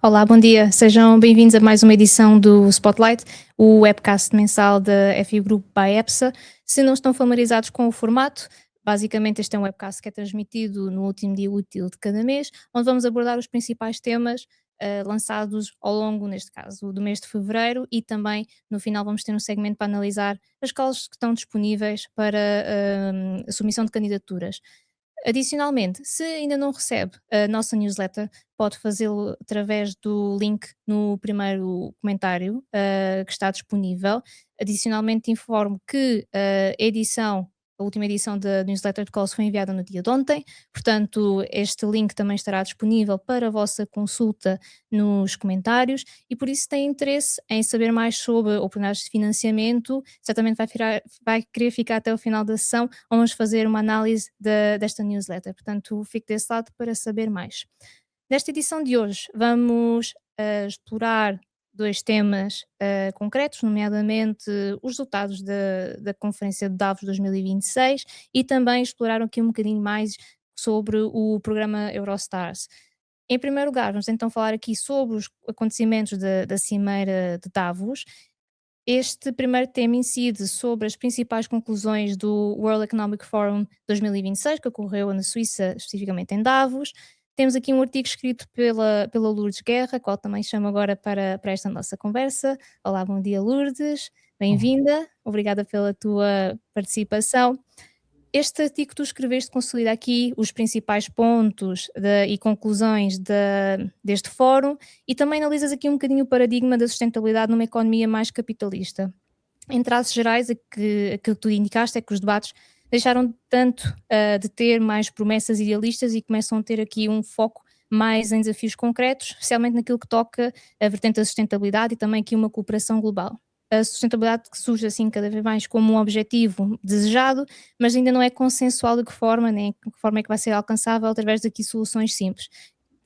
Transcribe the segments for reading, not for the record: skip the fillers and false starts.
Olá, bom dia. Sejam bem-vindos a mais uma edição do Spotlight, o webcast mensal da FI Group by EPSA. Se não estão familiarizados com o formato, basicamente este é um webcast que é transmitido no último dia útil de cada mês, onde vamos abordar os principais temas lançados ao longo, neste caso, do mês de fevereiro, e também no final vamos ter um segmento para analisar as causas que estão disponíveis para a submissão de candidaturas. Adicionalmente, se ainda não recebe a nossa newsletter, pode fazê-lo através do link no primeiro comentário que está disponível. Adicionalmente, informo que a última edição da newsletter de calls foi enviada no dia de ontem, portanto, este link também estará disponível para a vossa consulta nos comentários e por isso, se tem interesse em saber mais sobre oportunidades de financiamento, certamente vai querer ficar até o final da sessão, vamos fazer uma análise desta newsletter. Portanto, fique desse lado para saber mais. Nesta edição de hoje, vamos explorar dois temas concretos, nomeadamente os resultados da Conferência de Davos 2026 e também explorar aqui um bocadinho mais sobre o programa Eurostars. Em primeiro lugar, vamos então falar aqui sobre os acontecimentos da Cimeira de Davos. Este primeiro tema incide sobre as principais conclusões do World Economic Forum 2026, que ocorreu na Suíça, especificamente em Davos. Temos aqui um artigo escrito pela Lourdes Guerra, qual também chamo agora para esta nossa conversa. Olá, bom dia, Lourdes. Olá. Bem-vinda. Obrigada pela tua participação. Este artigo que tu escreveste consolida aqui os principais pontos e conclusões deste fórum e também analisas aqui um bocadinho o paradigma da sustentabilidade numa economia mais capitalista. Em traços gerais, aquilo que tu indicaste é que os debates deixaram tanto de ter mais promessas idealistas e começam a ter aqui um foco mais em desafios concretos, especialmente naquilo que toca a vertente da sustentabilidade e também aqui uma cooperação global. A sustentabilidade que surge assim cada vez mais como um objetivo desejado, mas ainda não é consensual de que forma, nem de que forma é que vai ser alcançável através daqui soluções simples.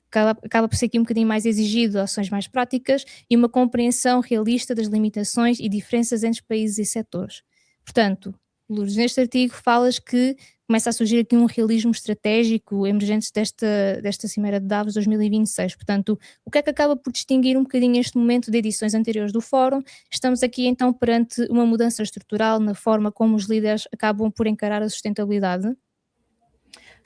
Acaba por ser aqui um bocadinho mais exigido ações mais práticas e uma compreensão realista das limitações e diferenças entre países e setores. Portanto, Lourdes, neste artigo falas que começa a surgir aqui um realismo estratégico emergente desta Cimeira de Davos 2026. Portanto, o que é que acaba por distinguir um bocadinho este momento de edições anteriores do Fórum? Estamos aqui então perante uma mudança estrutural na forma como os líderes acabam por encarar a sustentabilidade?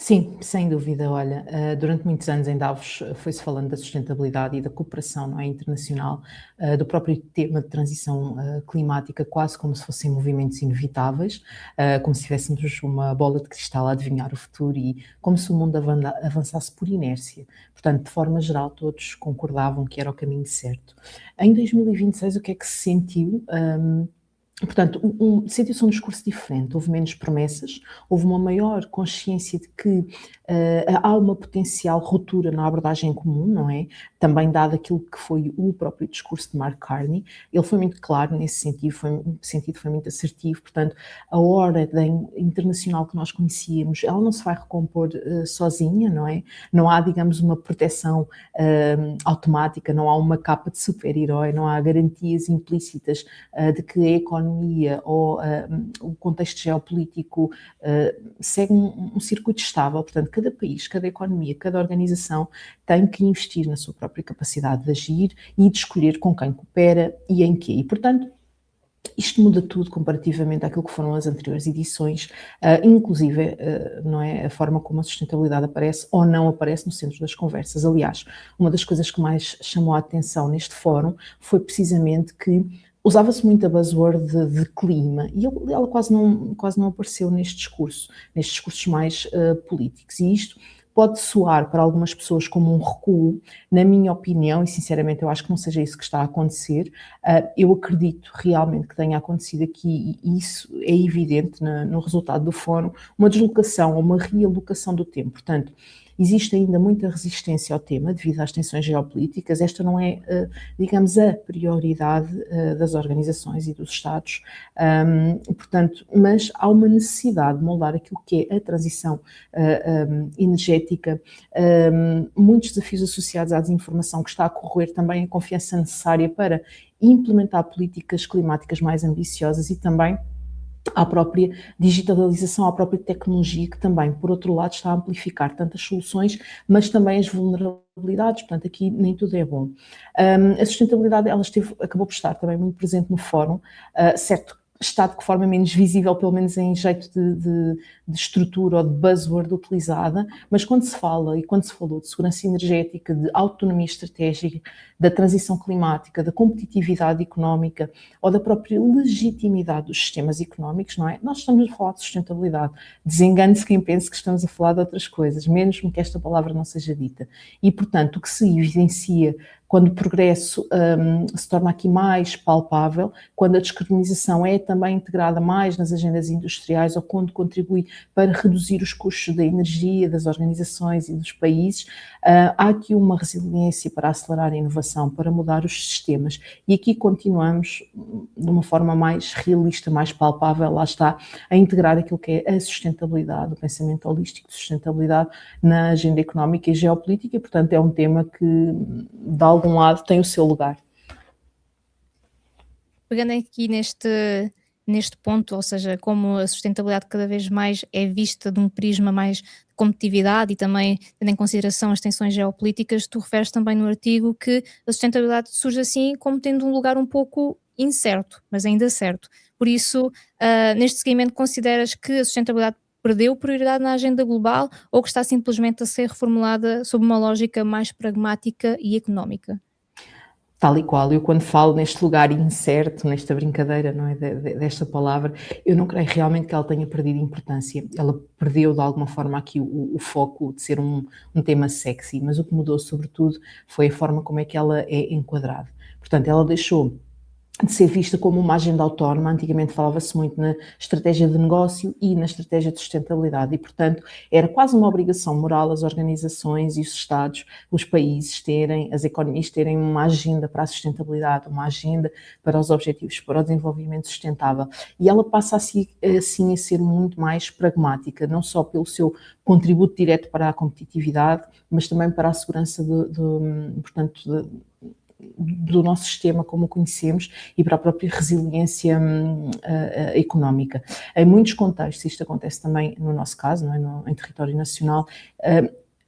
Sim, sem dúvida. Olha, durante muitos anos em Davos foi-se falando da sustentabilidade e da cooperação, não é, internacional, do próprio tema de transição climática, quase como se fossem movimentos inevitáveis, como se tivéssemos uma bola de cristal a adivinhar o futuro e como se o mundo avançasse por inércia. Portanto, de forma geral, todos concordavam que era o caminho certo. Em 2026, o que é que se sentiu? Portanto, sentiu-se um discurso diferente, houve menos promessas, houve uma maior consciência de que há uma potencial ruptura na abordagem comum, não é? Também dado aquilo que foi o próprio discurso de Mark Carney, ele foi muito claro nesse sentido, foi muito assertivo, portanto, a ordem internacional que nós conhecíamos, ela não se vai recompor sozinha, não é? Não há, digamos, uma proteção automática, não há uma capa de super-herói, não há garantias implícitas de que a economia ou o contexto geopolítico segue um circuito estável. Portanto, cada país, cada economia, cada organização tem que investir na sua própria capacidade de agir e de escolher com quem coopera e em quê. E, portanto, isto muda tudo comparativamente àquilo que foram as anteriores edições, inclusive não é, a forma como a sustentabilidade aparece ou não aparece no centro das conversas. Aliás, uma das coisas que mais chamou a atenção neste fórum foi precisamente que usava-se muito a buzzword de clima e ela quase não apareceu nestes discursos mais políticos. E isto pode soar para algumas pessoas como um recuo, na minha opinião, e sinceramente eu acho que não seja isso que está a acontecer. Eu acredito realmente que tenha acontecido aqui, e isso é evidente no resultado do fórum, uma deslocação ou uma realocação do tempo. Portanto, existe ainda muita resistência ao tema devido às tensões geopolíticas. Esta não é, digamos, a prioridade das organizações e dos Estados, portanto, mas há uma necessidade de moldar aquilo que é a transição energética, muitos desafios associados à desinformação que está a corroer também a confiança necessária para implementar políticas climáticas mais ambiciosas e também à própria digitalização, à própria tecnologia, que também, por outro lado, está a amplificar tantas soluções, mas também as vulnerabilidades, portanto, aqui nem tudo é bom. A sustentabilidade, ela acabou por estar também muito presente no fórum, certo, está de que forma menos visível, pelo menos em jeito de estrutura ou de buzzword utilizada, mas quando se fala e quando se falou de segurança energética, de autonomia estratégica, da transição climática, da competitividade económica ou da própria legitimidade dos sistemas económicos, não é? Nós estamos a falar de sustentabilidade. Desengane-se quem pense que estamos a falar de outras coisas, mesmo que esta palavra não seja dita. E, portanto, o que se evidencia quando o progresso se torna aqui mais palpável, quando a descarbonização é também integrada mais nas agendas industriais ou quando contribui para reduzir os custos da energia das organizações e dos países, há aqui uma resiliência para acelerar a inovação, para mudar os sistemas. E aqui continuamos de uma forma mais realista, mais palpável, lá está, a integrar aquilo que é a sustentabilidade, o pensamento holístico de sustentabilidade na agenda económica e geopolítica, e, portanto, é um tema que, de algum lado, tem o seu lugar. Pegando aqui neste ponto, ou seja, como a sustentabilidade cada vez mais é vista de um prisma mais de competitividade e também tendo em consideração as tensões geopolíticas, tu referes também no artigo que a sustentabilidade surge assim como tendo um lugar um pouco incerto, mas ainda certo. Por isso, neste seguimento, consideras que a sustentabilidade perdeu prioridade na agenda global ou que está simplesmente a ser reformulada sob uma lógica mais pragmática e económica? Tal e qual, eu quando falo neste lugar incerto, nesta brincadeira, não é, desta palavra, eu não creio realmente que ela tenha perdido importância. Ela perdeu de alguma forma aqui o foco de ser um tema sexy, mas o que mudou sobretudo foi a forma como é que ela é enquadrada. Portanto, ela deixou de ser vista como uma agenda autónoma. Antigamente falava-se muito na estratégia de negócio e na estratégia de sustentabilidade e, portanto, era quase uma obrigação moral as organizações e os Estados, os países terem, as economias terem uma agenda para a sustentabilidade, uma agenda para os objetivos, para o desenvolvimento sustentável. E ela passa assim a ser muito mais pragmática, não só pelo seu contributo direto para a competitividade, mas também para a segurança portanto, do nosso sistema como o conhecemos e para a própria resiliência económica. Em muitos contextos, isto acontece também no nosso caso, não é? Em território nacional,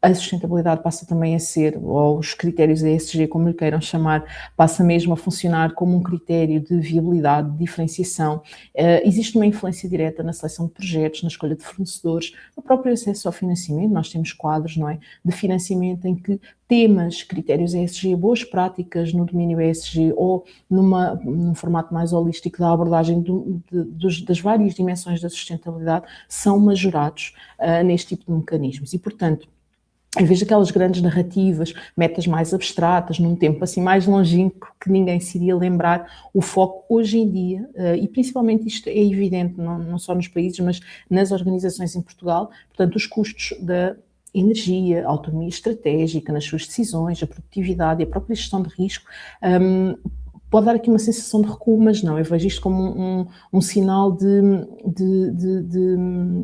a sustentabilidade passa também a ser, ou os critérios ESG, como lhe queiram chamar, passa mesmo a funcionar como um critério de viabilidade, de diferenciação. Existe uma influência direta na seleção de projetos, na escolha de fornecedores, no próprio acesso ao financiamento. Nós temos quadros, não é, de financiamento em que temas, critérios ESG, boas práticas no domínio ESG ou num formato mais holístico da abordagem das várias dimensões da sustentabilidade são majorados neste tipo de mecanismos. E, portanto, em vez daquelas grandes narrativas, metas mais abstratas, num tempo assim mais longínquo que ninguém se iria lembrar, o foco hoje em dia, e principalmente isto é evidente não só nos países, mas nas organizações em Portugal, portanto, os custos da energia, a autonomia estratégica nas suas decisões, a produtividade e a própria gestão de risco, pode dar aqui uma sensação de recuo, mas não, eu vejo isto como um sinal de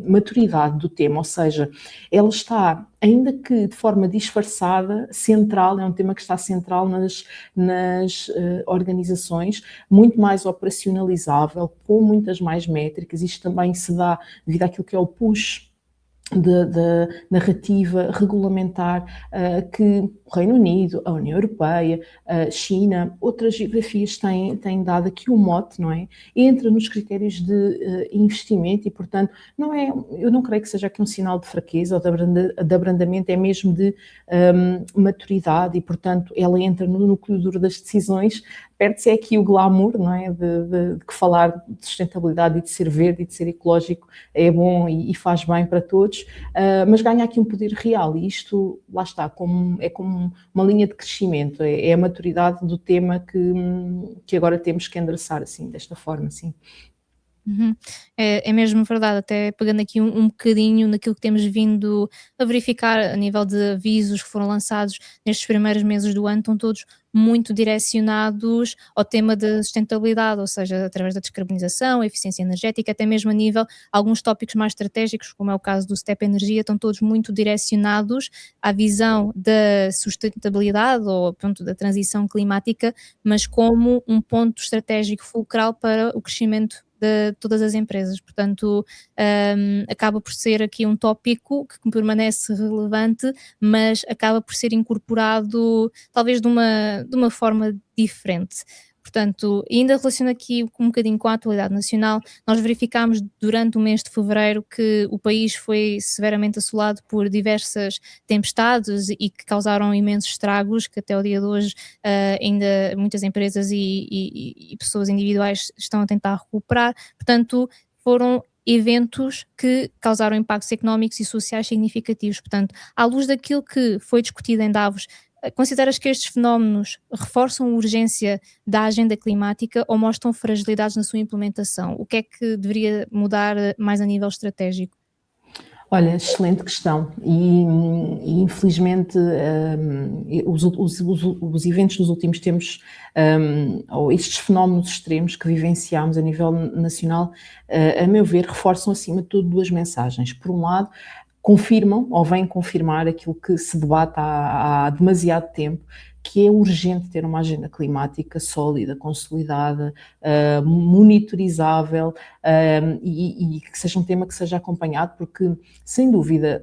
maturidade do tema, ou seja, ela está, ainda que de forma disfarçada, central, é um tema que está central nas organizações, muito mais operacionalizável, com muitas mais métricas. Isto também se dá devido àquilo que é o push da narrativa regulamentar que o Reino Unido, a União Europeia, a China, outras geografias têm dado aqui o mote, não é? Entra nos critérios de investimento e, portanto, eu não creio que seja aqui um sinal de fraqueza ou de abrandamento, é mesmo de maturidade e, portanto, ela entra no núcleo duro das decisões. Perde-se aqui o glamour, não é? De que falar de sustentabilidade e de ser verde e de ser ecológico é bom e faz bem para todos, mas ganha aqui um poder real e isto, lá está, é como uma linha de crescimento, é a maturidade do tema que agora temos que endereçar assim, desta forma, assim. Uhum. É mesmo verdade, até pegando aqui um bocadinho naquilo que temos vindo a verificar a nível de avisos que foram lançados nestes primeiros meses do ano, estão todos muito direcionados ao tema da sustentabilidade, ou seja, através da descarbonização, eficiência energética, até mesmo a nível, alguns tópicos mais estratégicos, como é o caso do STEP Energia, estão todos muito direcionados à visão da sustentabilidade ou ponto da transição climática, mas como um ponto estratégico fulcral para o crescimento de todas as empresas. Portanto, acaba por ser aqui um tópico que permanece relevante, mas acaba por ser incorporado talvez de uma forma diferente. Portanto, ainda relaciono aqui um bocadinho com a atualidade nacional, nós verificámos durante o mês de fevereiro que o país foi severamente assolado por diversas tempestades e que causaram imensos estragos, que até o dia de hoje ainda muitas empresas e pessoas individuais estão a tentar recuperar. Portanto, foram eventos que causaram impactos económicos e sociais significativos. Portanto, à luz daquilo que foi discutido em Davos, consideras que estes fenómenos reforçam a urgência da agenda climática ou mostram fragilidades na sua implementação? O que é que deveria mudar mais a nível estratégico? Olha, excelente questão e infelizmente os eventos dos últimos tempos, ou estes fenómenos extremos que vivenciámos a nível nacional, a meu ver, reforçam acima de tudo duas mensagens. Por um lado, confirmam ou vêm confirmar aquilo que se debate há demasiado tempo, que é urgente ter uma agenda climática sólida, consolidada, monitorizável, e que seja um tema que seja acompanhado, porque, sem dúvida,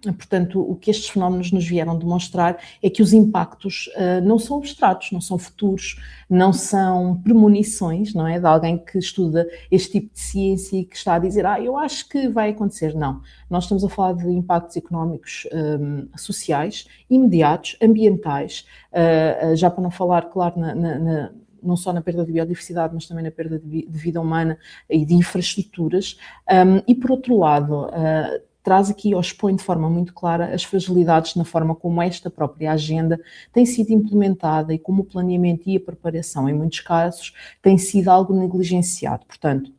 portanto, o que estes fenómenos nos vieram demonstrar é que os impactos não são abstratos, não são futuros, não são premonições, não é? De alguém que estuda este tipo de ciência e que está a dizer, eu acho que vai acontecer. Não, nós estamos a falar de impactos económicos, sociais, imediatos, ambientais, já para não falar, claro, não só na perda de biodiversidade, mas também na perda de vida humana e de infraestruturas. E por outro lado, traz aqui ou expõe de forma muito clara as fragilidades na forma como esta própria agenda tem sido implementada e como o planeamento e a preparação, em muitos casos, tem sido algo negligenciado. Portanto,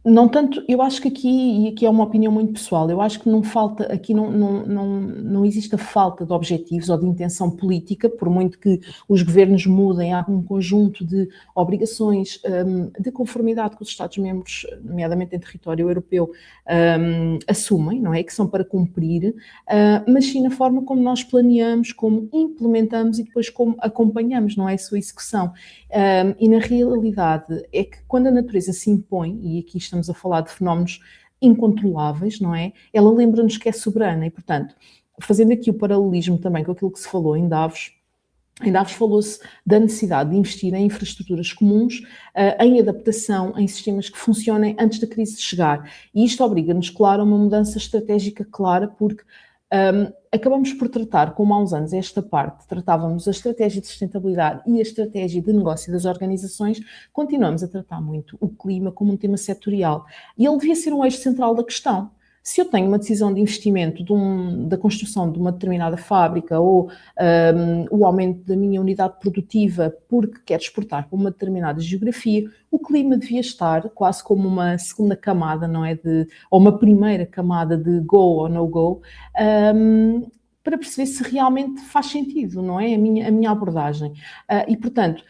não tanto, eu acho que aqui é uma opinião muito pessoal, eu acho que não falta, aqui não existe a falta de objetivos ou de intenção política, por muito que os governos mudem, há um conjunto de obrigações de conformidade que os Estados-membros, nomeadamente em território europeu, assumem, não é? Que são para cumprir, mas sim na forma como nós planeamos, como implementamos e depois como acompanhamos, não é? A sua execução. E na realidade é que quando a natureza se impõe, e aqui estamos a falar de fenómenos incontroláveis, não é? Ela lembra-nos que é soberana e, portanto, fazendo aqui o paralelismo também com aquilo que se falou em Davos falou-se da necessidade de investir em infraestruturas comuns, em adaptação, em sistemas que funcionem antes da crise chegar. E isto obriga-nos, claro, a uma mudança estratégica clara, porque acabamos por tratar, como há uns anos esta parte, tratávamos a estratégia de sustentabilidade e a estratégia de negócio das organizações, continuamos a tratar muito o clima como um tema setorial. E ele devia ser um eixo central da questão. Se eu tenho uma decisão de investimento da construção de uma determinada fábrica ou o aumento da minha unidade produtiva porque quero exportar para uma determinada geografia, o clima devia estar quase como uma segunda camada, não é? Ou uma primeira camada de go ou no go, para perceber se realmente faz sentido, não é? A minha abordagem. E, portanto,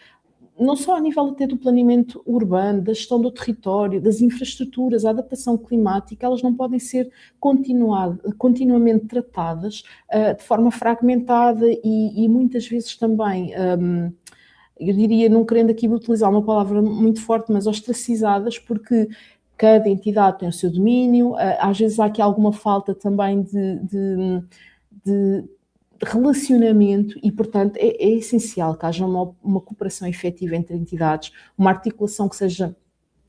não só a nível até do planeamento urbano, da gestão do território, das infraestruturas, a adaptação climática, elas não podem ser continuamente tratadas de forma fragmentada e muitas vezes também, eu diria, não querendo aqui utilizar uma palavra muito forte, mas ostracizadas, porque cada entidade tem o seu domínio, às vezes há aqui alguma falta também de relacionamento e, portanto, é essencial que haja uma cooperação efetiva entre entidades, uma articulação que seja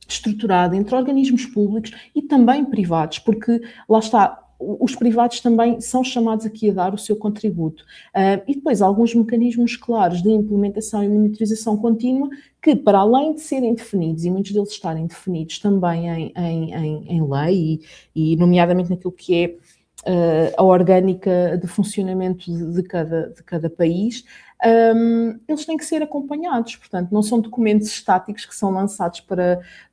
estruturada entre organismos públicos e também privados, porque lá está, os privados também são chamados aqui a dar o seu contributo. E depois alguns mecanismos claros de implementação e monitorização contínua que, para além de serem definidos, e muitos deles estarem definidos também em lei e nomeadamente naquilo que é a orgânica de funcionamento de cada país, eles têm que ser acompanhados, portanto, não são documentos estáticos que são lançados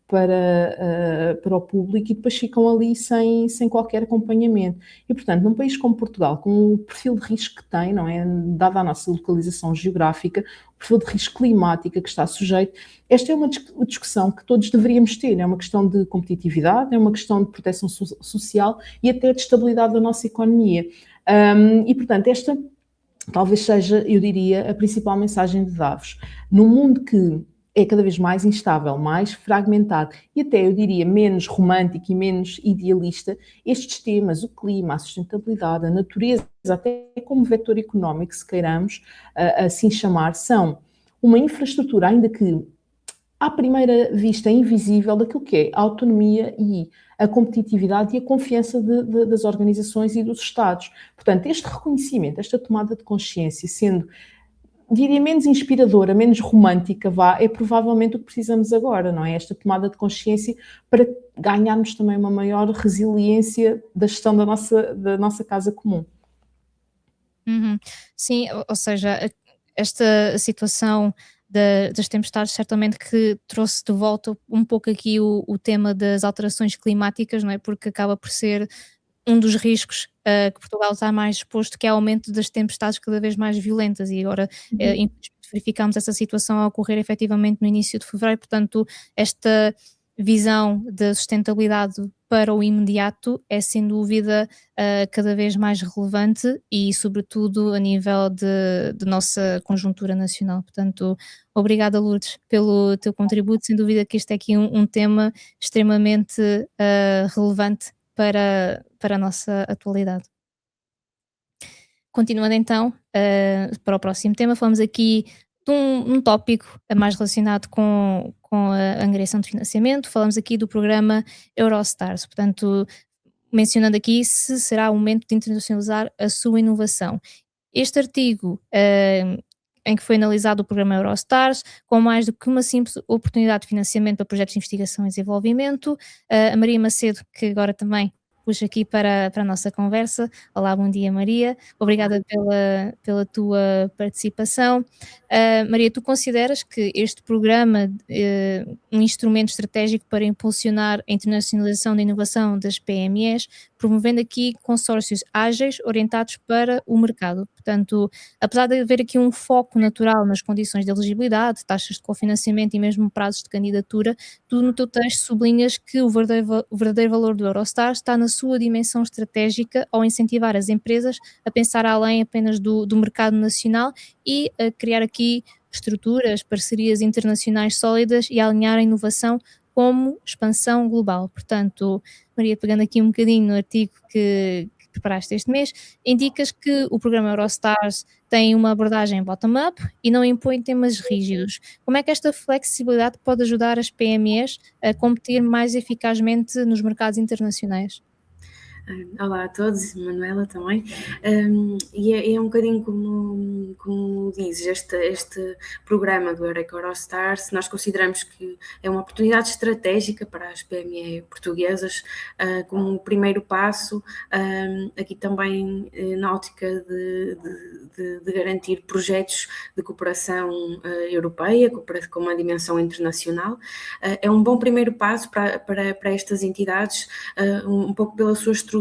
para o público e depois ficam ali sem qualquer acompanhamento. E, portanto, num país como Portugal, com o perfil de risco que tem, não é? Dada a nossa localização geográfica, o perfil de risco climático que está sujeito, esta é uma discussão que todos deveríamos ter. É uma questão de competitividade, é uma questão de proteção social e até de estabilidade da nossa economia. E, portanto, esta talvez seja, eu diria, a principal mensagem de Davos. Num mundo que é cada vez mais instável, mais fragmentado e até, eu diria, menos romântico e menos idealista, estes temas, o clima, a sustentabilidade, a natureza, até como vetor económico, se queiramos assim chamar, são uma infraestrutura, ainda que à primeira vista invisível, daquilo que é a autonomia e a competitividade e a confiança das organizações e dos Estados. Portanto, este reconhecimento, esta tomada de consciência, sendo, diria, menos inspiradora, menos romântica, é provavelmente o que precisamos agora, não é? Esta tomada de consciência para ganharmos também uma maior resiliência da gestão da nossa casa comum. Uhum. Sim, ou seja, esta situação das tempestades certamente que trouxe de volta um pouco aqui o tema das alterações climáticas, não é? Porque acaba por ser um dos riscos que Portugal está mais exposto, que é o aumento das tempestades cada vez mais violentas e agora infelizmente verificamos essa situação a ocorrer efetivamente no início de fevereiro, portanto esta visão da sustentabilidade para o imediato é sem dúvida cada vez mais relevante e sobretudo a nível de nossa conjuntura nacional. Portanto, obrigada Lourdes pelo teu contributo, sem dúvida que este é aqui um tema extremamente relevante para a nossa atualidade. Continuando então para o próximo tema, falamos aqui de um tópico mais relacionado com a angariação de financiamento, falamos aqui do programa Eurostars, portanto, mencionando aqui se será o momento de internacionalizar a sua inovação. Este artigo em que foi analisado o programa Eurostars, com mais do que uma simples oportunidade de financiamento para projetos de investigação e desenvolvimento, a Maria Macedo, que agora também puxo aqui para a nossa conversa. Olá, bom dia Maria, obrigada pela tua participação. Maria, tu consideras que este programa é um instrumento estratégico para impulsionar a internacionalização da inovação das PMEs, promovendo aqui consórcios ágeis orientados para o mercado? Portanto, apesar de haver aqui um foco natural nas condições de elegibilidade, taxas de cofinanciamento e mesmo prazos de candidatura, tu no teu texto sublinhas que o verdadeiro valor do Eurostars está na sua dimensão estratégica ao incentivar as empresas a pensar além apenas do mercado nacional e a criar aqui estruturas, parcerias internacionais sólidas e a alinhar a inovação como expansão global. Portanto, Maria, pegando aqui um bocadinho no artigo que preparaste este mês, indicas que o programa Eurostars tem uma abordagem bottom-up e não impõe temas rígidos. Como é que esta flexibilidade pode ajudar as PMEs a competir mais eficazmente nos mercados internacionais? Olá a todos, Manuela também, e é um bocadinho como dizes, este programa do Eurostars, nós consideramos que é uma oportunidade estratégica para as PME portuguesas, como um primeiro passo, aqui também na ótica de garantir projetos de cooperação europeia, com uma dimensão internacional. É um bom primeiro passo para estas entidades, um pouco pela sua estrutura,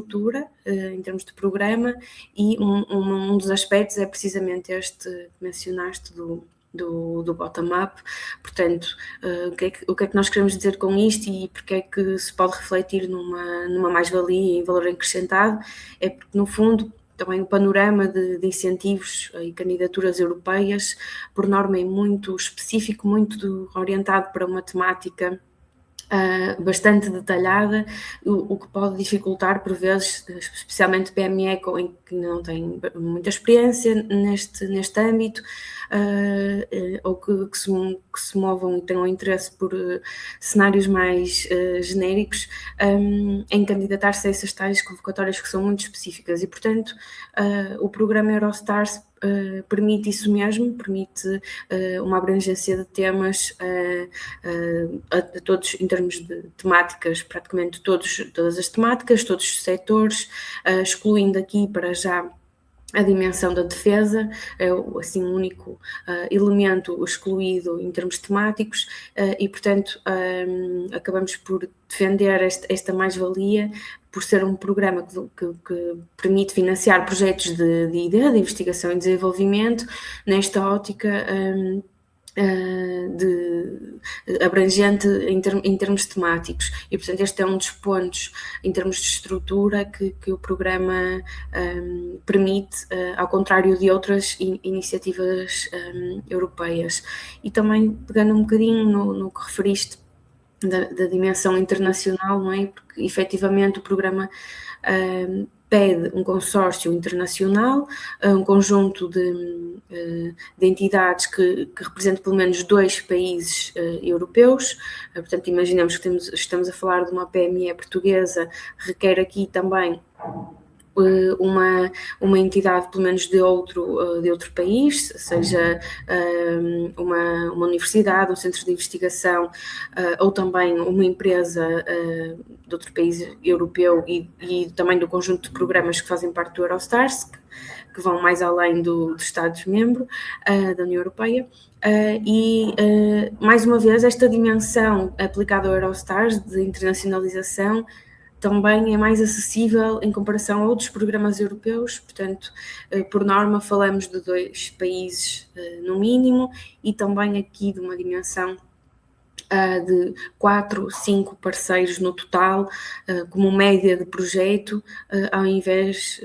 em termos de programa, e um dos aspectos é precisamente este que mencionaste do bottom-up. Portanto, o que é que nós queremos dizer com isto e porque é que se pode refletir numa mais-valia e valor acrescentado? É porque, no fundo, também o panorama de incentivos e candidaturas europeias, por norma, é muito específico, muito orientado para uma temática bastante detalhada, o que pode dificultar por vezes, especialmente PME que não tem muita experiência neste âmbito, ou que se movam e tenham interesse por cenários mais genéricos, em candidatar-se a essas tais convocatórias que são muito específicas e, portanto, o programa Eurostars permite isso mesmo, permite uma abrangência de temas a todos, em termos de temáticas, praticamente todas as temáticas, todos os setores, excluindo aqui para já a dimensão da defesa, é assim, o único elemento excluído em termos temáticos, e, portanto, acabamos por defender esta mais-valia, por ser um programa que permite financiar projetos de investigação e desenvolvimento, nesta ótica abrangente em termos temáticos, e, portanto, este é um dos pontos em termos de estrutura que o programa permite, ao contrário de outras iniciativas europeias. E também, pegando um bocadinho no que referiste da dimensão internacional, não é? Porque efetivamente o programa pede um consórcio internacional, um conjunto de entidades que representam pelo menos 2 países europeus. Portanto, imaginemos que estamos a falar de uma PME portuguesa, requer aqui também uma entidade pelo menos de outro país, seja uma universidade, um centro de investigação, ou também uma empresa de outro país europeu, e também do conjunto de programas que fazem parte do Eurostars, que vão mais além dos Estados-membros da União Europeia. Mais uma vez, esta dimensão aplicada ao Eurostars de internacionalização também é mais acessível em comparação a outros programas europeus. Portanto, por norma, falamos de 2 países no mínimo, e também aqui de uma dimensão de 4, 5 parceiros no total, como média de projeto, ao invés,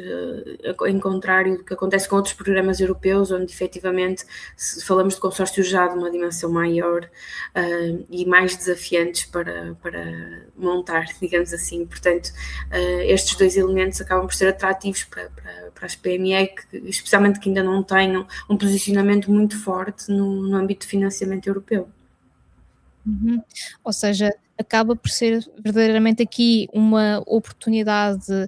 em contrário do que acontece com outros programas europeus, onde efetivamente falamos de consórcios já de uma dimensão maior e mais desafiantes para montar, digamos assim. Portanto, estes 2 elementos acabam por ser atrativos para as PME, especialmente que ainda não tenham um posicionamento muito forte no âmbito de financiamento europeu. Uhum. Ou seja, acaba por ser verdadeiramente aqui uma oportunidade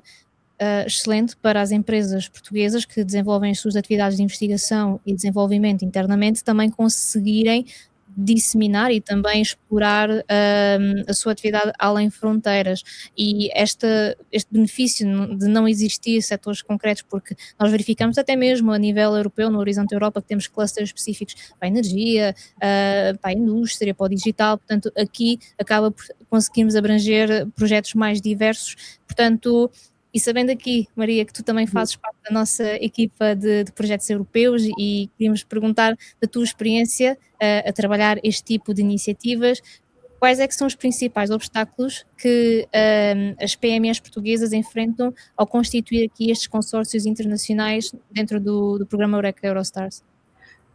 excelente para as empresas portuguesas que desenvolvem as suas atividades de investigação e desenvolvimento internamente também conseguirem disseminar e também explorar a sua atividade além fronteiras, e este benefício de não existir setores concretos, porque nós verificamos até mesmo a nível europeu, no Horizonte Europa, que temos clusters específicos para a energia, para a indústria, para o digital. Portanto, aqui acaba por conseguirmos abranger projetos mais diversos. Portanto, e sabendo aqui, Maria, que tu também fazes parte da nossa equipa de projetos europeus, e queríamos perguntar da tua experiência a trabalhar este tipo de iniciativas, quais é que são os principais obstáculos que as PMEs portuguesas enfrentam ao constituir aqui estes consórcios internacionais dentro do programa Eureka Eurostars?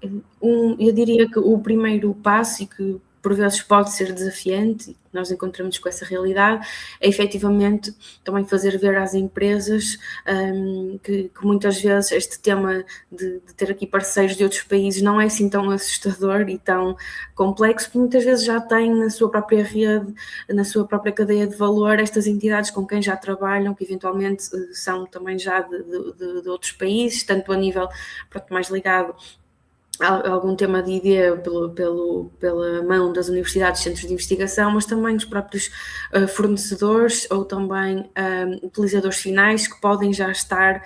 Eu diria que o primeiro passo, e que por vezes pode ser desafiante, e nós encontramos com essa realidade, é efetivamente também fazer ver às empresas que muitas vezes este tema de ter aqui parceiros de outros países não é assim tão assustador e tão complexo, porque muitas vezes já têm na sua própria rede, na sua própria cadeia de valor, estas entidades com quem já trabalham, que eventualmente são também já de outros países, tanto a nível mais ligado algum tema de ideia pela mão das universidades, centros de investigação, mas também os próprios fornecedores ou também utilizadores finais que podem já estar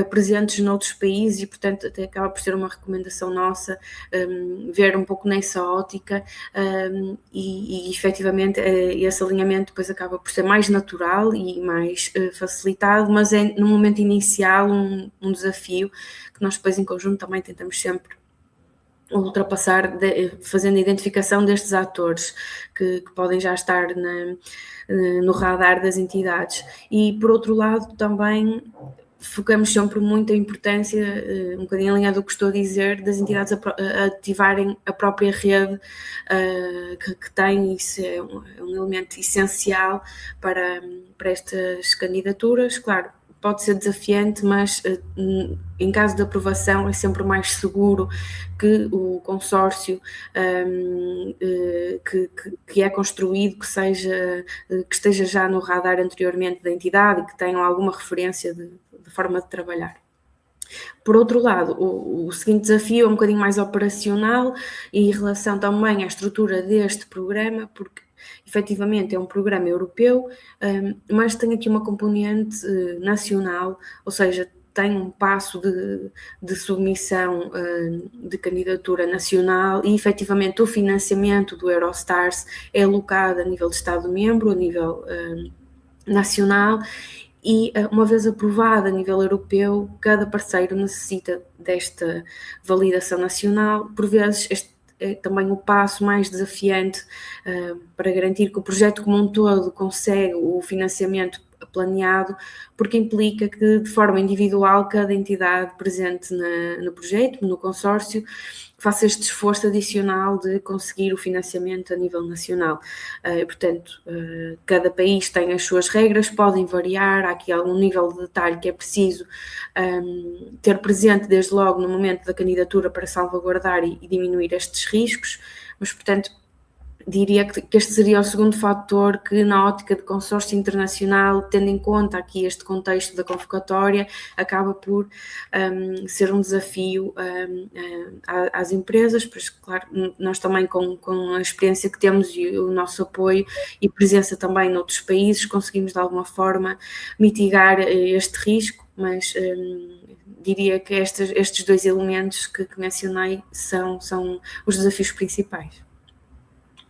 presentes noutros países, e, portanto, até acaba por ser uma recomendação nossa ver um pouco nessa ótica, e efetivamente esse alinhamento depois acaba por ser mais natural e mais facilitado, mas é no momento inicial um desafio que nós depois em conjunto também tentamos sempre ultrapassar, fazendo a identificação destes atores que podem já estar no radar das entidades. E, por outro lado, também focamos sempre muito a importância, um bocadinho em linha do que estou a dizer, das entidades a ativarem a própria rede que têm. Isso é um elemento essencial para estas candidaturas. Claro, pode ser desafiante, mas em caso de aprovação é sempre mais seguro que o consórcio que é construído, que esteja já no radar anteriormente da entidade e que tenham alguma referência de forma de trabalhar. Por outro lado, o seguinte desafio é um bocadinho mais operacional e em relação também à estrutura deste programa, porque efetivamente é um programa europeu, mas tem aqui uma componente nacional, ou seja, tem um passo de submissão de candidatura nacional e, efetivamente, o financiamento do Eurostars é alocado a nível de Estado-membro, a nível nacional, e uma vez aprovada a nível europeu, cada parceiro necessita desta validação nacional. Por vezes este é também o passo mais desafiante para garantir que o projeto como um todo consegue o financiamento planeado, porque implica que de forma individual cada entidade presente no projeto, no consórcio, faça este esforço adicional de conseguir o financiamento a nível nacional. Portanto, cada país tem as suas regras, podem variar, há aqui algum nível de detalhe que é preciso ter presente desde logo no momento da candidatura para salvaguardar e diminuir estes riscos, mas, portanto, diria que este seria o segundo fator que, na ótica de consórcio internacional, tendo em conta aqui este contexto da convocatória, acaba por ser um desafio às empresas, pois, claro, nós também com a experiência que temos e o nosso apoio e presença também noutros países, conseguimos de alguma forma mitigar este risco, mas diria que estes dois elementos que mencionei são os desafios principais.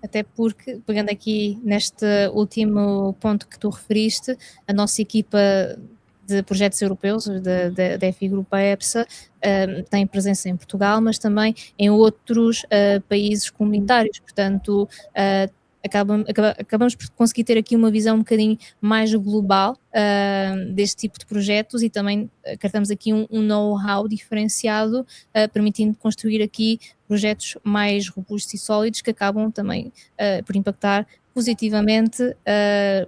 Até porque, pegando aqui neste último ponto que tu referiste, a nossa equipa de projetos europeus, da FI Grupo EPSA, tem presença em Portugal, mas também em outros países comunitários, portanto, acabamos por conseguir ter aqui uma visão um bocadinho mais global deste tipo de projetos e também cartamos aqui um know-how diferenciado, permitindo construir aqui projetos mais robustos e sólidos que acabam também por impactar positivamente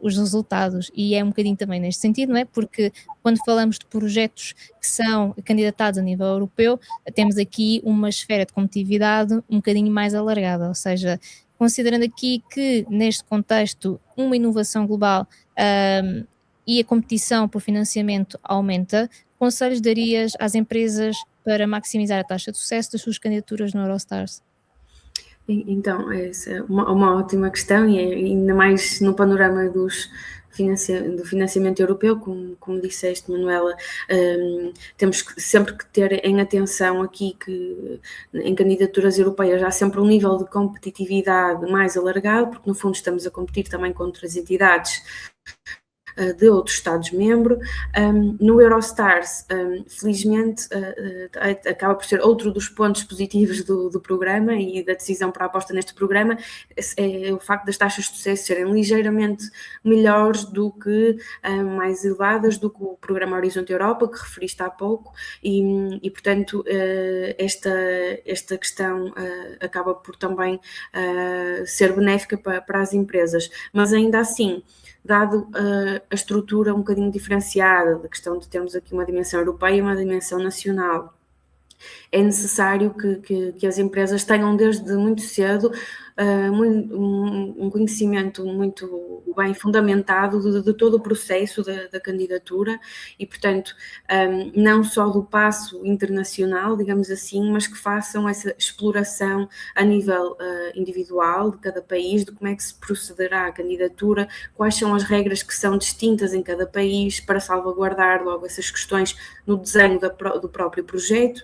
os resultados, e é um bocadinho também neste sentido, não é? Porque quando falamos de projetos que são candidatados a nível europeu, temos aqui uma esfera de competitividade um bocadinho mais alargada, ou seja, considerando aqui que neste contexto uma inovação global e a competição por financiamento aumenta, conselhos darias às empresas para maximizar a taxa de sucesso das suas candidaturas no Eurostars? Então, essa é uma ótima questão e ainda mais no panorama do financiamento europeu, como disseste, Manuela, temos sempre que ter em atenção aqui que em candidaturas europeias há sempre um nível de competitividade mais alargado, porque no fundo estamos a competir também com outras entidades de outros Estados-membros. No Eurostars, felizmente, acaba por ser outro dos pontos positivos do programa e da decisão para a aposta neste programa, é o facto das taxas de sucesso serem ligeiramente melhores do que, mais elevadas do que o programa Horizonte Europa, que referiste há pouco, e portanto, esta questão acaba por também ser benéfica para as empresas, mas ainda assim, dado a estrutura um bocadinho diferenciada, da questão de termos aqui uma dimensão europeia e uma dimensão nacional, é necessário que as empresas tenham desde muito cedo um conhecimento muito bem fundamentado de todo o processo da candidatura e, portanto, não só do passo internacional, digamos assim, mas que façam essa exploração a nível individual de cada país, de como é que se procederá à candidatura, quais são as regras que são distintas em cada país para salvaguardar logo essas questões no desenho do próprio projeto.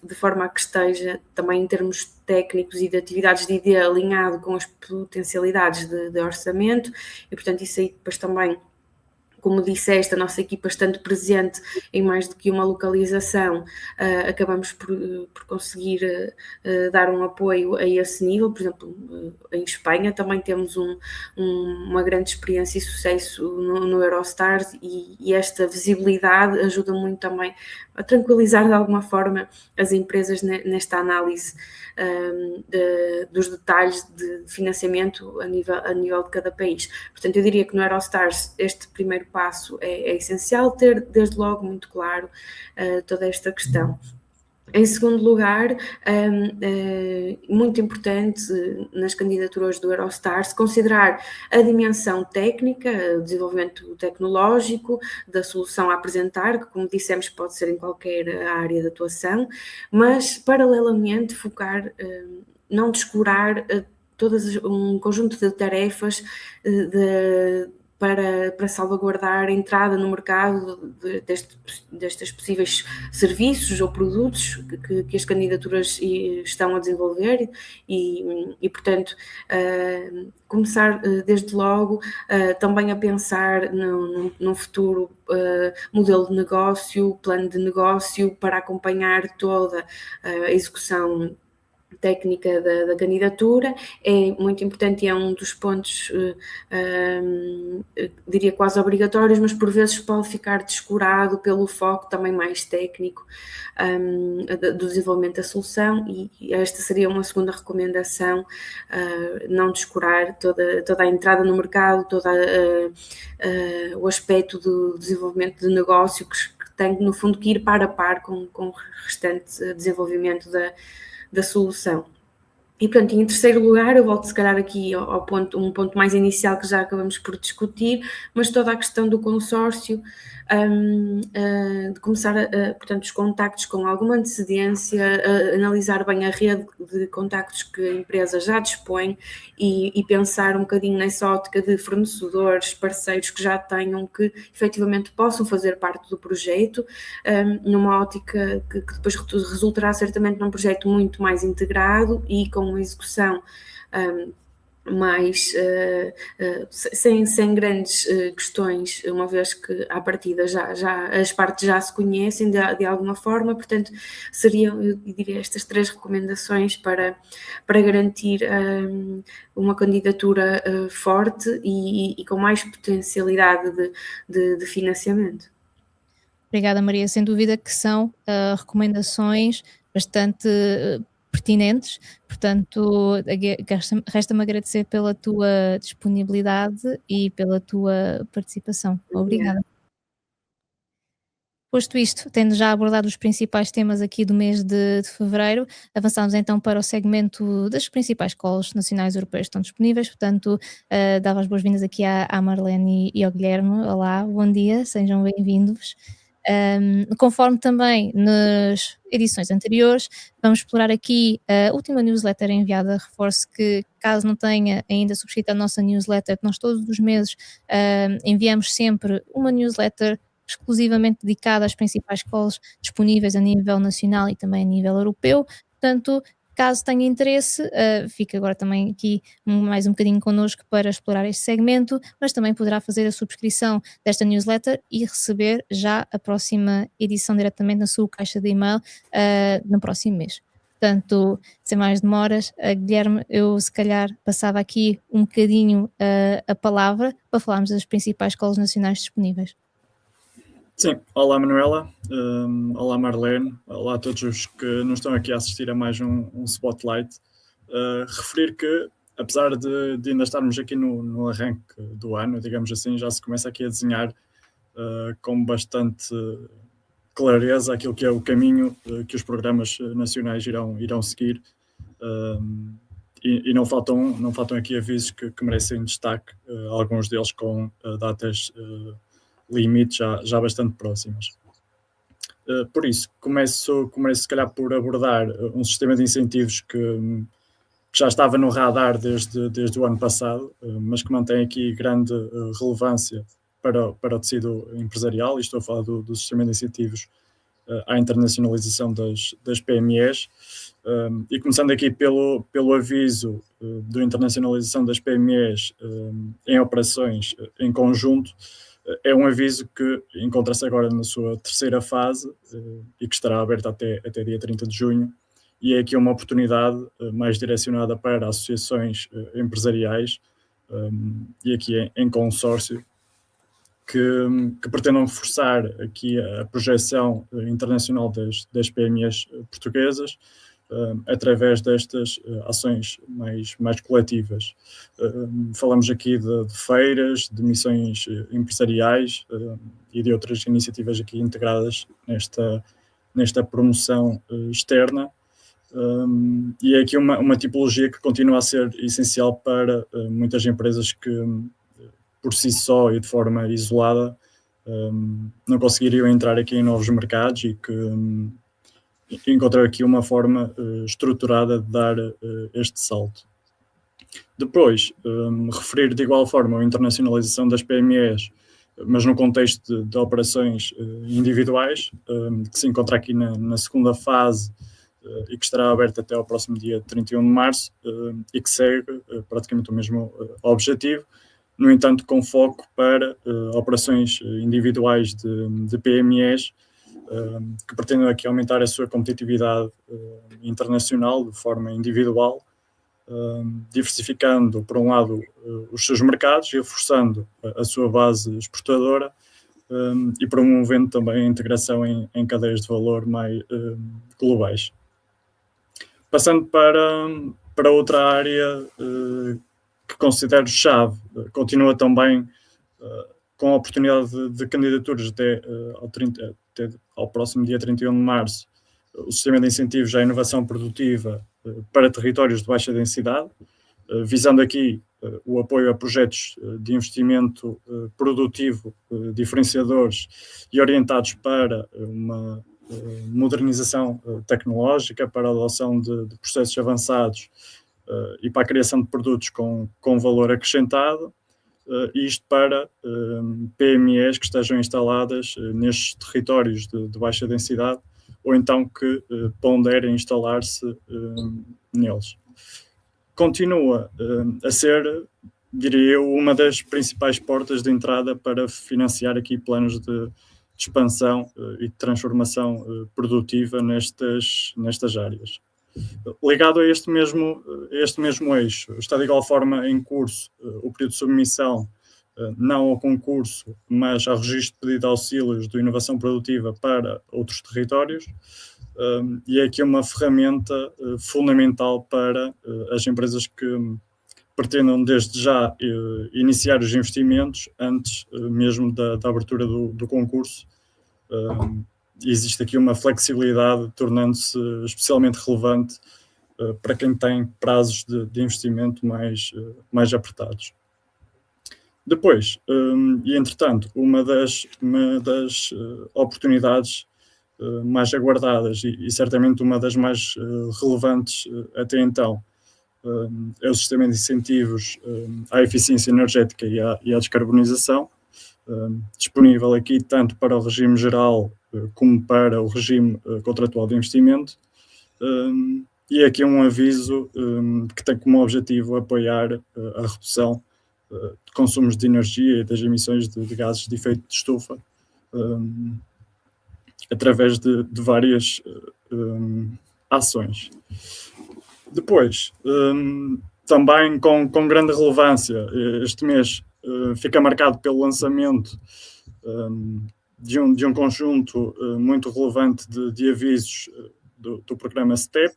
De forma a que esteja também em termos técnicos e de atividades de ID alinhado com as potencialidades de orçamento e, portanto, isso aí depois também, como disseste, a nossa equipa estando presente em mais do que uma localização, acabamos por conseguir dar um apoio a esse nível. Por exemplo, em Espanha também temos uma grande experiência e sucesso no Eurostars e esta visibilidade ajuda muito também a tranquilizar de alguma forma as empresas nesta análise dos detalhes de financiamento a nível de cada país. Portanto, eu diria que no Eurostars este primeiro passo é essencial, ter desde logo muito claro toda esta questão. Em segundo lugar, muito importante nas candidaturas do Eurostars considerar a dimensão técnica, o desenvolvimento tecnológico da solução a apresentar, que, como dissemos, pode ser em qualquer área de atuação, mas paralelamente focar, não descurar um conjunto de tarefas para salvaguardar a entrada no mercado destes possíveis serviços ou produtos que as candidaturas estão a desenvolver e portanto, começar desde logo também a pensar num futuro modelo de negócio, plano de negócio para acompanhar toda a execução técnica da candidatura. É muito importante e é um dos pontos, diria quase obrigatórios, mas por vezes pode ficar descurado pelo foco também mais técnico do desenvolvimento da solução, e esta seria uma segunda recomendação, não descurar toda a entrada no mercado, todo o aspecto do desenvolvimento de negócio que tem, no fundo, que ir par a par com o restante desenvolvimento da solução. E, portanto, em terceiro lugar, eu volto se calhar aqui um ponto mais inicial que já acabamos por discutir, mas toda a questão do consórcio, de começar, portanto, os contactos com alguma antecedência, analisar bem a rede de contactos que a empresa já dispõe e pensar um bocadinho nessa ótica de fornecedores, parceiros que já tenham, que efetivamente possam fazer parte do projeto, numa ótica que depois resultará certamente num projeto muito mais integrado e com uma execução mais sem grandes questões, uma vez que à partida já as partes já se conhecem de alguma forma. Portanto, seriam, eu diria, estas 3 recomendações para garantir uma candidatura forte e com mais potencialidade de financiamento. Obrigada, Maria. Sem dúvida que são recomendações bastante pertinentes, portanto, resta-me agradecer pela tua disponibilidade e pela tua participação. Obrigada. Posto isto, tendo já abordado os principais temas aqui do mês de fevereiro, avançamos então para o segmento das principais escolas nacionais europeias que estão disponíveis. Portanto, dava as boas-vindas aqui à Marlene e ao Guilherme. Olá, bom dia, sejam bem-vindos. Conforme também nas edições anteriores, vamos explorar aqui a última newsletter enviada. Reforço que, caso não tenha ainda subscrito a nossa newsletter, nós todos os meses enviamos sempre uma newsletter exclusivamente dedicada às principais escolas disponíveis a nível nacional e também a nível europeu. Portanto, caso tenha interesse, fica agora também aqui mais um bocadinho connosco para explorar este segmento, mas também poderá fazer a subscrição desta newsletter e receber já a próxima edição diretamente na sua caixa de e-mail no próximo mês. Portanto, sem mais demoras, Guilherme, eu se calhar passava aqui um bocadinho a palavra para falarmos das principais escolas nacionais disponíveis. Sim, olá Manuela, olá Marlene, olá a todos os que nos estão aqui a assistir a mais um Spotlight. Referir que, apesar de ainda estarmos aqui no arranque do ano, digamos assim, já se começa aqui a desenhar com bastante clareza aquilo que é o caminho que os programas nacionais irão seguir, e não faltam aqui avisos que merecem destaque, alguns deles com datas limites já bastante próximas. Por isso, começo se calhar por abordar um sistema de incentivos que já estava no radar desde o ano passado, mas que mantém aqui grande relevância para o tecido empresarial, e estou a falar do sistema de incentivos à internacionalização das PMEs, e começando aqui pelo aviso da internacionalização das PMEs em operações em conjunto. É um aviso que encontra-se agora na sua terceira fase e que estará aberto até dia 30 de junho, e é aqui uma oportunidade mais direcionada para associações empresariais e aqui em consórcio que pretendam reforçar aqui a projeção internacional das PMEs portuguesas através destas ações mais coletivas. Falamos aqui de feiras, de missões empresariais e de outras iniciativas aqui integradas nesta promoção externa, e é aqui uma tipologia que continua a ser essencial para muitas empresas que, por si só e de forma isolada, não conseguiriam entrar aqui em novos mercados, e que encontrar aqui uma forma estruturada de dar este salto. Depois, referir de igual forma a internacionalização das PMEs, mas no contexto de operações individuais, que se encontra aqui na segunda fase e que estará aberta até ao próximo dia 31 de março e que segue praticamente o mesmo objetivo, no entanto com foco para operações individuais de PMEs que pretendem aqui aumentar a sua competitividade internacional de forma individual, diversificando, por um lado, os seus mercados e reforçando a sua base exportadora e promovendo também a integração em cadeias de valor mais globais. Passando para outra área que considero chave, continua também com a oportunidade de candidaturas até ao próximo dia 31 de março, o sistema de incentivos à inovação produtiva para territórios de baixa densidade, visando aqui o apoio a projetos de investimento produtivo, diferenciadores e orientados para uma modernização tecnológica, para a adoção de processos avançados e para a criação de produtos com valor acrescentado, isto para PMEs que estejam instaladas nestes territórios de baixa densidade ou então que ponderem instalar-se neles. Continua a ser, diria eu, uma das principais portas de entrada para financiar aqui planos de expansão e de transformação produtiva nestas áreas. Ligado a este mesmo eixo, está de igual forma em curso o período de submissão, não ao concurso, mas ao registro de pedido de auxílios de inovação produtiva para outros territórios, e é aqui uma ferramenta fundamental para as empresas que pretendam desde já iniciar os investimentos antes mesmo da abertura do concurso. Existe aqui uma flexibilidade, tornando-se especialmente relevante para quem tem prazos de investimento mais apertados. Depois, e entretanto, uma das oportunidades mais aguardadas e certamente uma das mais relevantes até então é o sistema de incentivos à eficiência energética e à descarbonização, disponível aqui tanto para o regime geral como para o regime contratual de investimento, e aqui um aviso que tem como objetivo apoiar a redução de consumos de energia e das emissões de gases de efeito de estufa através de várias ações. Depois, também com grande relevância, este mês fica marcado pelo lançamento de um conjunto muito relevante de avisos do programa STEP,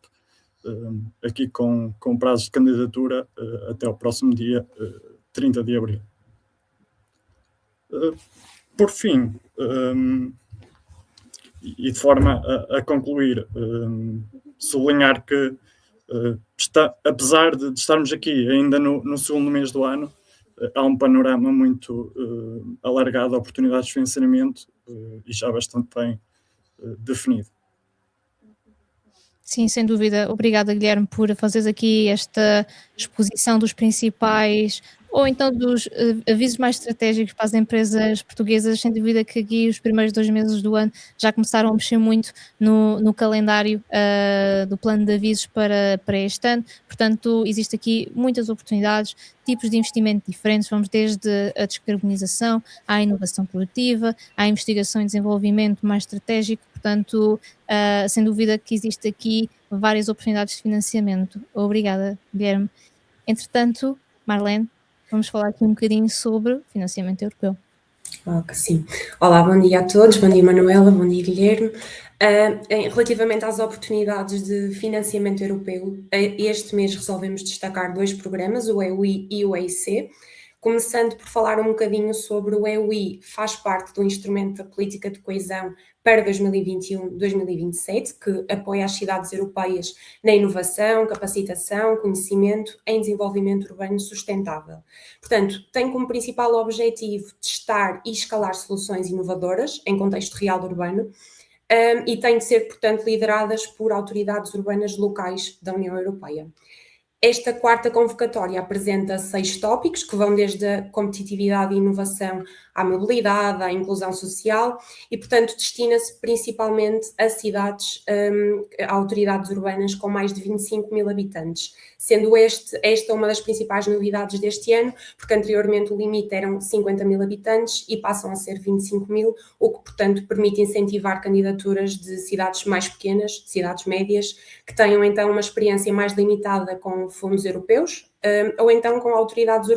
aqui com prazos de candidatura até ao próximo dia 30 de abril. Por fim, e de forma a concluir, sublinhar que apesar de estarmos aqui ainda no segundo mês do ano, há um panorama muito alargado de oportunidades de financiamento e já bastante bem definido. Sim, sem dúvida. Obrigada, Guilherme, por fazeres aqui esta exposição dos principais, ou então dos avisos mais estratégicos para as empresas portuguesas. Sem dúvida que aqui os primeiros 2 meses do ano já começaram a mexer muito no calendário do plano de avisos para este ano. Portanto, existe aqui muitas oportunidades, tipos de investimento diferentes, vamos desde a descarbonização, à inovação produtiva, à investigação e desenvolvimento mais estratégico. Portanto, sem dúvida que existe aqui várias oportunidades de financiamento. Obrigada, Guilherme. Entretanto, Marlene, vamos falar aqui um bocadinho sobre financiamento europeu. Sim. Olá, bom dia a todos, bom dia Manuela, bom dia Guilherme. Relativamente às oportunidades de financiamento europeu, este mês resolvemos destacar 2 programas, o EUI e o EIC. Começando por falar um bocadinho sobre o EUI, faz parte do instrumento da política de coesão para 2021-2027, que apoia as cidades europeias na inovação, capacitação, conhecimento em desenvolvimento urbano sustentável. Portanto, tem como principal objetivo testar e escalar soluções inovadoras em contexto real urbano e têm de ser, portanto, lideradas por autoridades urbanas locais da União Europeia. Esta quarta convocatória apresenta 6 tópicos que vão desde a competitividade e inovação à mobilidade, à inclusão social e, portanto, destina-se principalmente a cidades, a autoridades urbanas com mais de 25.000 habitantes, sendo esta uma das principais novidades deste ano, porque anteriormente o limite eram 50.000 habitantes e passam a ser 25.000, o que, portanto, permite incentivar candidaturas de cidades mais pequenas, cidades médias, que tenham então uma experiência mais limitada com fundos europeus, ou então com autoridades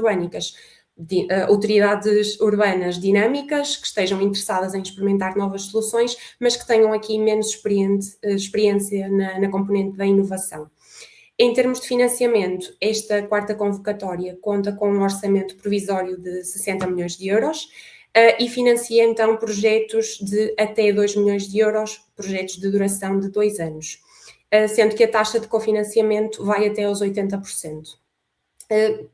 urbanas dinâmicas que estejam interessadas em experimentar novas soluções, mas que tenham aqui menos experiência na componente da inovação. Em termos de financiamento, esta quarta convocatória conta com um orçamento provisório de 60 milhões de euros e financia então projetos de até 2 milhões de euros, projetos de duração de 2 anos, sendo que a taxa de cofinanciamento vai até aos 80%.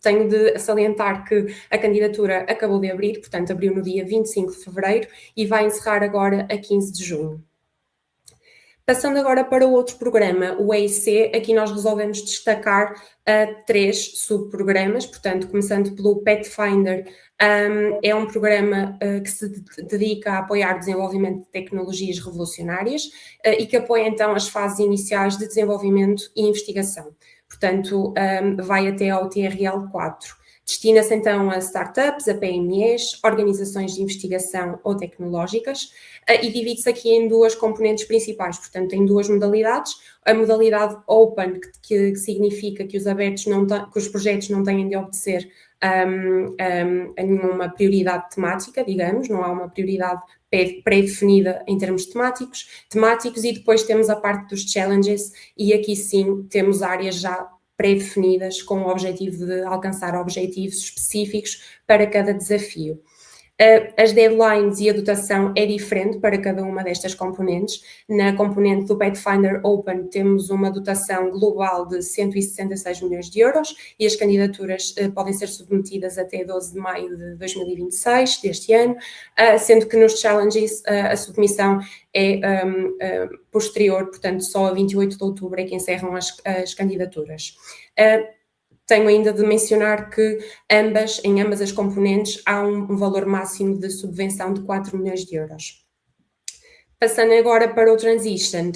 Tenho de salientar que a candidatura acabou de abrir, portanto abriu no dia 25 de fevereiro e vai encerrar agora a 15 de junho. Passando agora para o outro programa, o EIC, aqui nós resolvemos destacar 3 subprogramas, portanto, começando pelo Pathfinder, é um programa que se dedica a apoiar o desenvolvimento de tecnologias revolucionárias e que apoia então as fases iniciais de desenvolvimento e investigação. Portanto, vai até ao TRL 4. Destina-se então a startups, a PMEs, organizações de investigação ou tecnológicas e divide-se aqui em 2 componentes principais, portanto tem 2 modalidades. A modalidade Open, que significa que os projetos não têm de obedecer a nenhuma prioridade temática, digamos, não há uma prioridade pré-definida em termos temáticos, e depois temos a parte dos challenges e aqui sim temos áreas já pré-definidas com o objetivo de alcançar objetivos específicos para cada desafio. As deadlines e a dotação é diferente para cada uma destas componentes. Na componente do Pathfinder Open temos uma dotação global de 166 milhões de euros e as candidaturas podem ser submetidas até 12 de maio de 2026, deste ano, sendo que nos challenges a submissão é posterior, portanto só a 28 de outubro é que encerram as candidaturas. Tenho ainda de mencionar que em ambas as componentes há um valor máximo de subvenção de 4 milhões de euros. Passando agora para o Transition,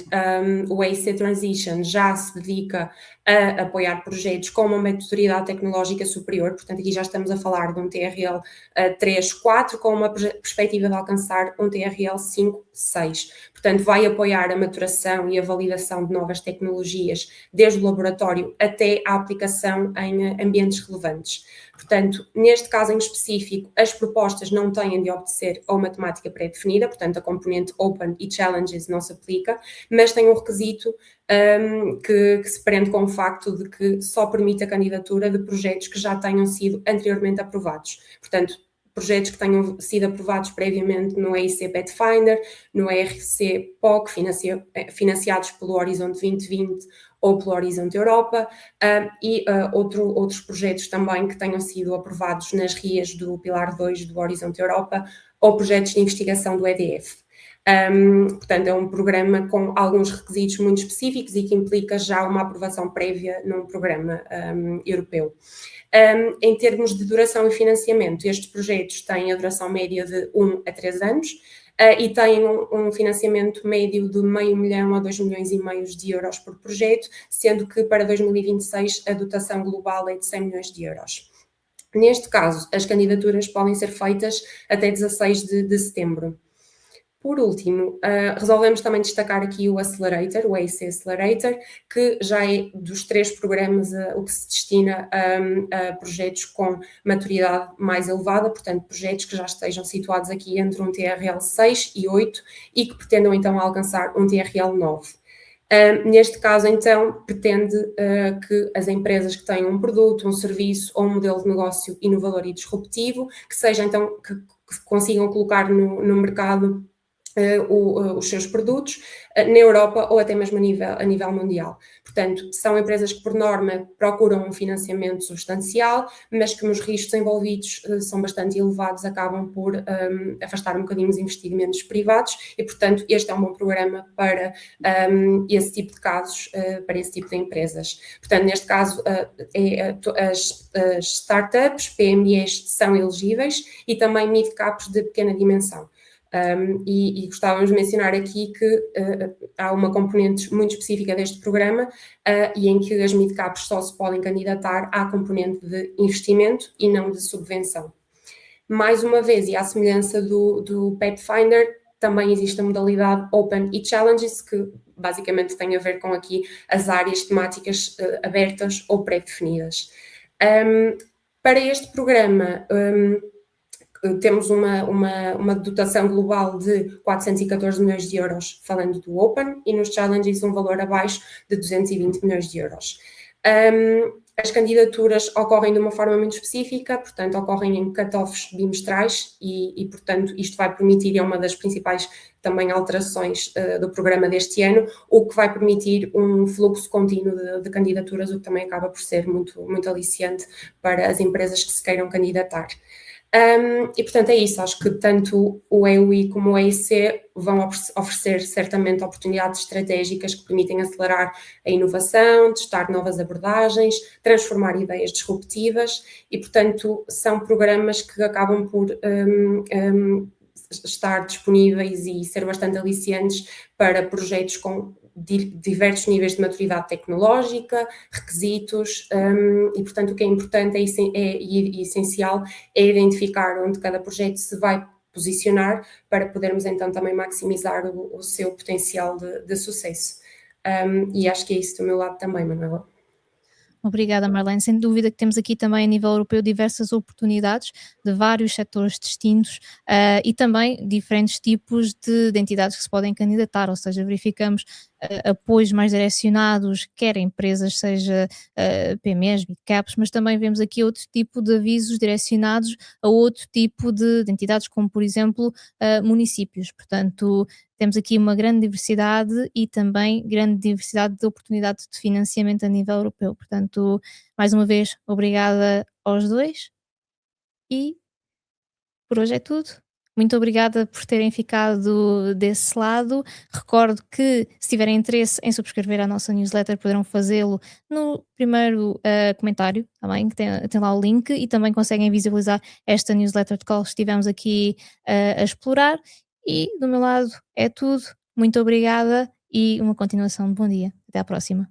o EIC Transition já se dedica a apoiar projetos com uma maturidade tecnológica superior, portanto aqui já estamos a falar de um TRL 3, 4, com uma perspectiva de alcançar um TRL 5, 6. Portanto, vai apoiar a maturação e a validação de novas tecnologias, desde o laboratório até a aplicação em ambientes relevantes. Portanto, neste caso em específico, as propostas não têm de obedecer a uma temática pré-definida, portanto, a componente Open e Challenges não se aplica, mas tem um requisito que se prende com o facto de que só permite a candidatura de projetos que já tenham sido anteriormente aprovados. Portanto, projetos que tenham sido aprovados previamente no EIC Pathfinder, no ERC POC, financiados pelo Horizonte 2020 ou pelo Horizonte Europa, e outros projetos também que tenham sido aprovados nas RIAs do Pilar 2 do Horizonte Europa ou projetos de investigação do EDF. Portanto, é um programa com alguns requisitos muito específicos e que implica já uma aprovação prévia num programa europeu. Em termos de duração e financiamento, estes projetos têm a duração média de 1 a 3 anos e têm um financiamento médio de €500 mil a €2,5 milhões de euros por projeto, sendo que para 2026 a dotação global é de €100 milhões. Neste caso, as candidaturas podem ser feitas até 16 de setembro. Por último, resolvemos também destacar aqui o Accelerator, o EIC Accelerator, que já é dos 3 programas o que se destina a projetos com maturidade mais elevada, portanto, projetos que já estejam situados aqui entre um TRL 6 e 8 e que pretendam então alcançar um TRL 9. Neste caso, então, pretende que as empresas que tenham um produto, um serviço ou um modelo de negócio inovador e disruptivo, que seja então, que consigam colocar no mercado os seus produtos na Europa ou até mesmo a nível mundial. Portanto, são empresas que, por norma, procuram um financiamento substancial, mas que nos riscos envolvidos são bastante elevados, acabam por afastar um bocadinho os investimentos privados e, portanto, este é um bom programa para esse tipo de casos, para esse tipo de empresas. Portanto, neste caso, as startups, PMEs, são elegíveis e também mid-caps de pequena dimensão. E gostávamos de mencionar aqui que há uma componente muito específica deste programa e em que as mid-caps só se podem candidatar à componente de investimento e não de subvenção. Mais uma vez, e à semelhança do Pathfinder, também existe a modalidade Open e Challenges, que basicamente tem a ver com aqui as áreas temáticas abertas ou pré-definidas. Para este programa, temos uma dotação global de 414 milhões de euros, falando do Open, e nos Challenges um valor abaixo de 220 milhões de euros. As candidaturas ocorrem de uma forma muito específica, portanto, ocorrem em cut-offs bimestrais e, portanto, isto vai permitir, é uma das principais também alterações do programa deste ano, o que vai permitir um fluxo contínuo de candidaturas, o que também acaba por ser muito, muito aliciante para as empresas que se queiram candidatar. E, portanto, é isso. Acho que tanto o EUI como o EIC vão oferecer certamente oportunidades estratégicas que permitem acelerar a inovação, testar novas abordagens, transformar ideias disruptivas e, portanto, são programas que acabam por estar disponíveis e ser bastante aliciantes para projetos com diversos níveis de maturidade tecnológica, requisitos, e portanto o que é importante e essencial é identificar onde cada projeto se vai posicionar para podermos então também maximizar o seu potencial de sucesso. E acho que é isso do meu lado também, Manuela. Obrigada, Marlene. Sem dúvida que temos aqui também a nível europeu diversas oportunidades de vários setores distintos e também diferentes tipos de entidades que se podem candidatar, ou seja, verificamos apoios mais direcionados, quer a empresas, seja PMEs, mid-caps, mas também vemos aqui outro tipo de avisos direcionados a outro tipo de entidades, como por exemplo municípios. Portanto, temos aqui uma grande diversidade e também grande diversidade de oportunidades de financiamento a nível europeu. Portanto, mais uma vez, obrigada aos dois e por hoje é tudo. Muito obrigada por terem ficado desse lado. Recordo que, se tiverem interesse em subscrever a nossa newsletter, poderão fazê-lo no primeiro comentário, também, que tem lá o link, e também conseguem visualizar esta newsletter de qual estivemos aqui a explorar. E do meu lado é tudo. Muito obrigada e uma continuação de bom dia. Até à próxima.